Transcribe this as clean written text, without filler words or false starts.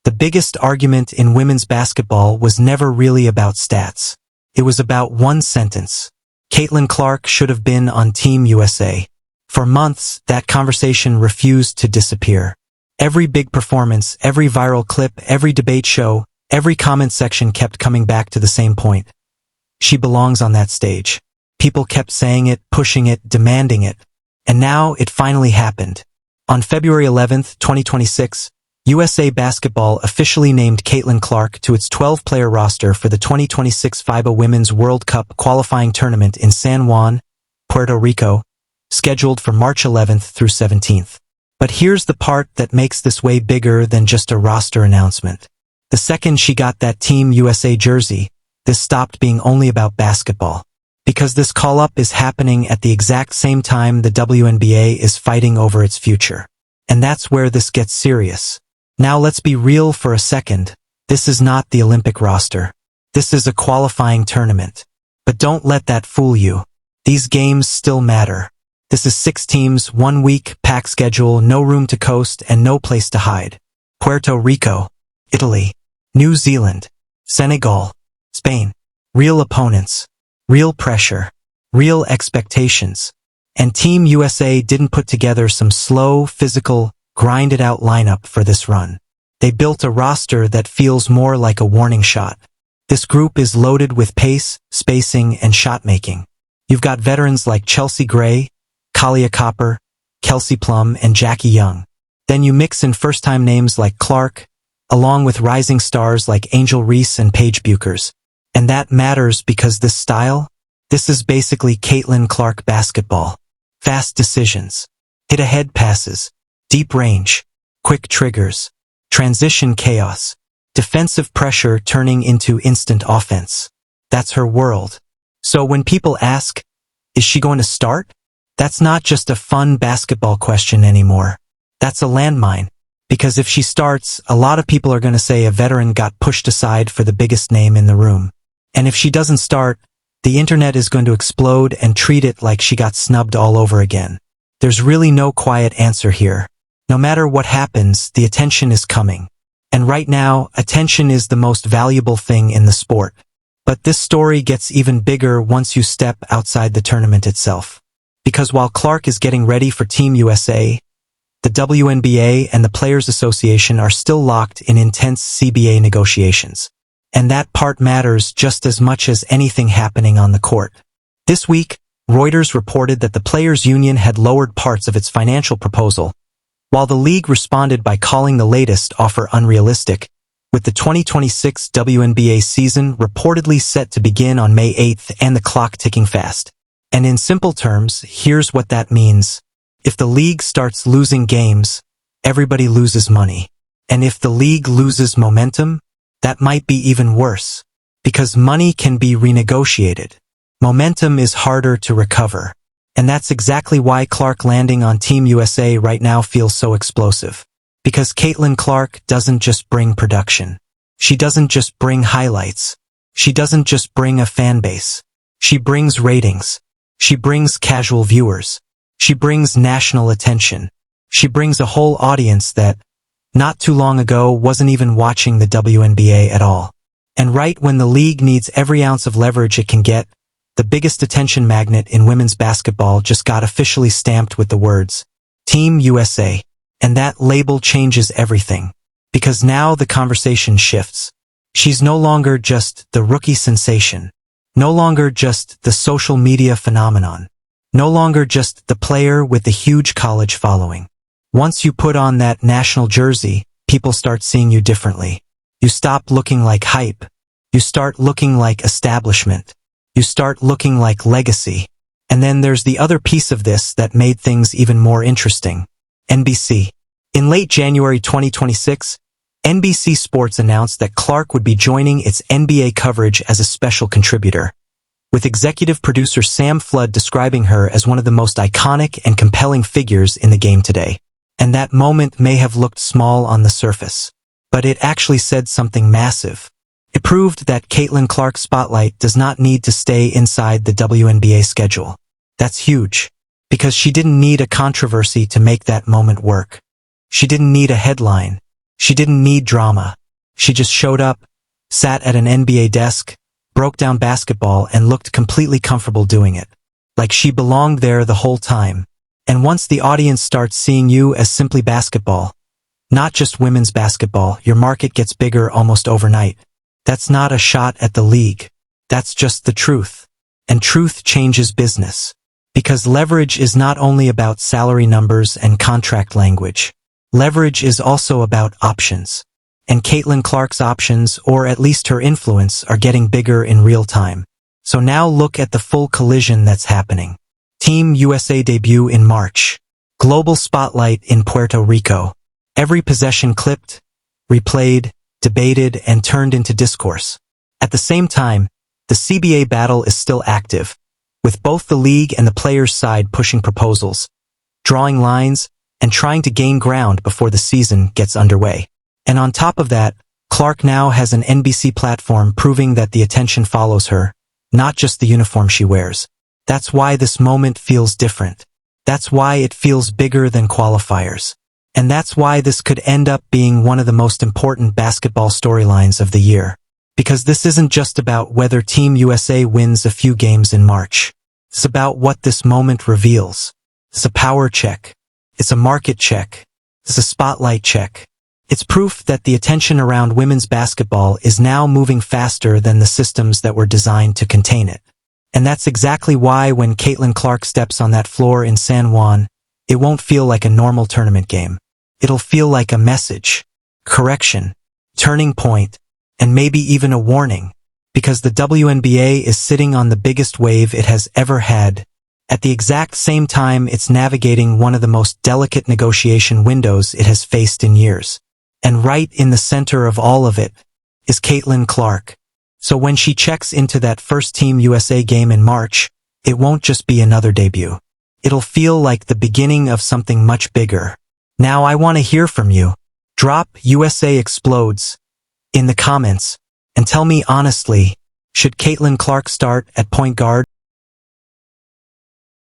The biggest argument in women's basketball was never really about stats. It was about one sentence. Caitlin Clark should have been on Team USA. For months, that conversation refused to disappear. Every big performance, every viral clip, every debate show, every comment section kept coming back to the same point. She belongs on that stage. People kept saying it, pushing it, demanding it. And now it finally happened. On February 11th, 2026, USA Basketball officially named Caitlin Clark to its 12-player roster for the 2026 FIBA Women's World Cup qualifying tournament in San Juan, Puerto Rico, scheduled for March 11th through 17th. But here's the part that makes this way bigger than just a roster announcement. The second she got that Team USA jersey, this stopped being only about basketball. Because this call-up is happening at the exact same time the WNBA is fighting over its future. And that's where this gets serious. Now let's be real for a second. This is not the Olympic roster. This is a qualifying tournament. But don't let that fool you. These games still matter. This is 6 teams, 1 week, packed schedule, no room to coast, and no place to hide. Puerto Rico, Italy, New Zealand, Senegal, Spain. Real opponents, real pressure, real expectations. And Team USA didn't put together some slow, physical, grinded-out lineup for this run. They built a roster that feels more like a warning shot. This group is loaded with pace, spacing, and shot-making. You've got veterans like Chelsea Gray, Kalia Copper, Kelsey Plum, and Jackie Young. Then you mix in first-time names like Clark, along with rising stars like Angel Reese and Paige Buchers. And that matters because this is basically Caitlin Clark basketball. Fast decisions, hit-ahead passes, deep range, quick triggers, transition chaos, defensive pressure turning into instant offense. That's her world. So when people ask, is she going to start? That's not just a fun basketball question anymore. That's a landmine. Because if she starts, a lot of people are going to say a veteran got pushed aside for the biggest name in the room. And if she doesn't start, the internet is going to explode and treat it like she got snubbed all over again. There's really no quiet answer here. No matter what happens, the attention is coming. And right now, attention is the most valuable thing in the sport. But this story gets even bigger once you step outside the tournament itself. Because while Clark is getting ready for Team USA, the WNBA and the Players Association are still locked in intense CBA negotiations. And that part matters just as much as anything happening on the court. This week, Reuters reported that the Players Union had lowered parts of its financial proposal, while the league responded by calling the latest offer unrealistic, with the 2026 WNBA season reportedly set to begin on May 8th and the clock ticking fast. And in simple terms, here's what that means. If the league starts losing games, everybody loses money. And if the league loses momentum, that might be even worse. Because money can be renegotiated. Momentum is harder to recover. And that's exactly why Clark landing on Team USA right now feels so explosive. Because Caitlin Clark doesn't just bring production. She doesn't just bring highlights. She doesn't just bring a fan base. She brings ratings. She brings casual viewers. She brings national attention. She brings a whole audience that, not too long ago, wasn't even watching the WNBA at all. And right when the league needs every ounce of leverage it can get, the biggest attention magnet in women's basketball just got officially stamped with the words, Team USA. And that label changes everything. Because now the conversation shifts. She's no longer just the rookie sensation. No longer just the social media phenomenon. No longer just the player with the huge college following. Once you put on that national jersey, people start seeing you differently. You stop looking like hype. You start looking like establishment. You start looking like legacy. And then there's the other piece of this that made things even more interesting. NBC. In late January 2026, NBC Sports announced that Clark would be joining its NBA coverage as a special contributor, with executive producer Sam Flood describing her as one of the most iconic and compelling figures in the game today. And that moment may have looked small on the surface, but it actually said something massive. It proved that Caitlin Clark's spotlight does not need to stay inside the WNBA schedule. That's huge, because she didn't need a controversy to make that moment work. She didn't need a headline. She didn't need drama. She just showed up, sat at an NBA desk, broke down basketball and looked completely comfortable doing it. Like she belonged there the whole time. And once the audience starts seeing you as simply basketball, not just women's basketball, your market gets bigger almost overnight. That's not a shot at the league. That's just the truth. And truth changes business. Because leverage is not only about salary numbers and contract language. Leverage is also about options. And Caitlin Clark's options, or at least her influence, are getting bigger in real time. So now look at the full collision that's happening. Team USA debut in March. Global spotlight in Puerto Rico. Every possession clipped, replayed, debated, and turned into discourse. At the same time, the CBA battle is still active, with both the league and the players' side pushing proposals, drawing lines, and trying to gain ground before the season gets underway. And on top of that, Clark now has an NBC platform proving that the attention follows her, not just the uniform she wears. That's why this moment feels different. That's why it feels bigger than qualifiers. And that's why this could end up being one of the most important basketball storylines of the year. Because this isn't just about whether Team USA wins a few games in March. It's about what this moment reveals. It's a power check. It's a market check. It's a spotlight check. It's proof that the attention around women's basketball is now moving faster than the systems that were designed to contain it. And that's exactly why when Caitlin Clark steps on that floor in San Juan, it won't feel like a normal tournament game. It'll feel like a message, correction, turning point, and maybe even a warning, because the WNBA is sitting on the biggest wave it has ever had. At the exact same time, it's navigating one of the most delicate negotiation windows it has faced in years. And right in the center of all of it is Caitlin Clark. So when she checks into that first Team USA game in March, it won't just be another debut. It'll feel like the beginning of something much bigger. Now I want to hear from you. Drop USA Explodes in the comments and tell me honestly, should Caitlin Clark start at point guard?